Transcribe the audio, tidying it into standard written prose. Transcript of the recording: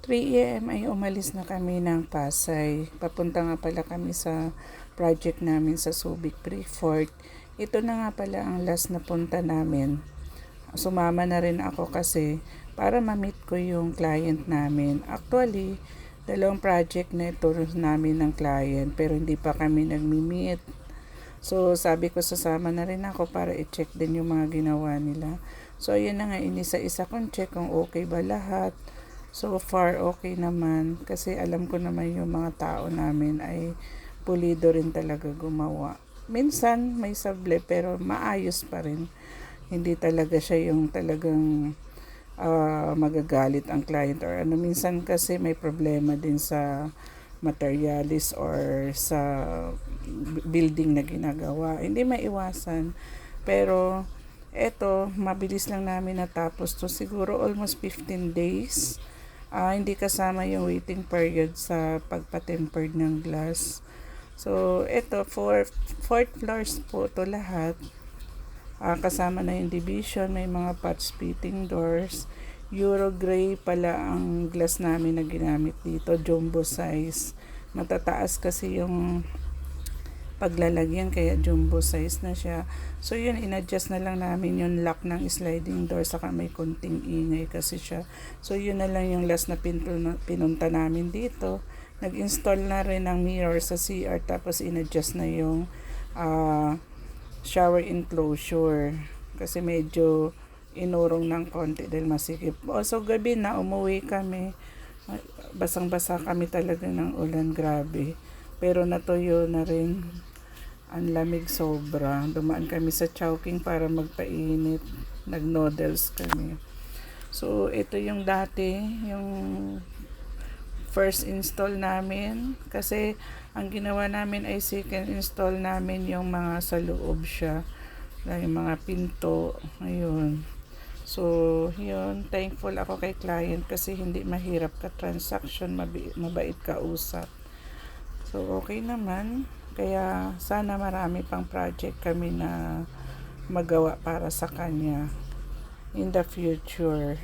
3 AM ay umalis na kami ng Pasay. Papunta nga pala kami sa project namin sa Subic Pre Fort. Ito na nga pala ang last na punta namin. Sumama na rin ako kasi para ma-meet ko yung client namin. Actually, dalawang project na ito namin ng client pero hindi pa kami nagmi-meet. So, sabi ko sasama na rin ako para i-check din yung mga ginawa nila. So, ayun na nga, inisa-isa kong check kung okay ba lahat. So far, okay naman. Kasi alam ko naman yung mga tao namin ay pulido rin talaga gumawa. Minsan, may sable pero maayos pa rin. Hindi talaga siya yung talagang magagalit ang client or ano. Minsan kasi may problema din sa materialis or sa building na ginagawa. Hindi maiwasan. Pero eto, mabilis lang namin natapos to. Siguro almost 15 days. Hindi kasama yung waiting period sa pagpa-tempered ng glass. So, ito, fourth floors po to lahat. Kasama na yung division, may mga patch fitting doors. Euro gray pala ang glass namin na ginamit dito, jumbo size. Matataas kasi yung paglalagyan kaya jumbo size na siya. So yun, in-adjust na lang namin yung lock ng sliding door saka may konting ingay kasi siya. So yun na lang yung last na pinunta namin dito. Nag-install na rin ng mirror sa CR tapos in-adjust na yung shower enclosure kasi medyo inurong ng konti dahil masikip. So gabi na umuwi kami. Basang-basa kami talaga ng ulan, grabe. Pero natuyo na rin. Ang lamig sobra. Dumaan kami sa Chowking para magpainit. Nag-noodles kami. So, ito yung dati, yung first install namin. Kasi, ang ginawa namin ay second install namin yung mga sa loob siya. Yung mga pinto. Ayun. So, yun. Thankful ako kay client kasi hindi mahirap ka transaction. Mabait ka usap. So, okay naman. Kaya sana marami pang project kami na magawa para sa kanya in the future.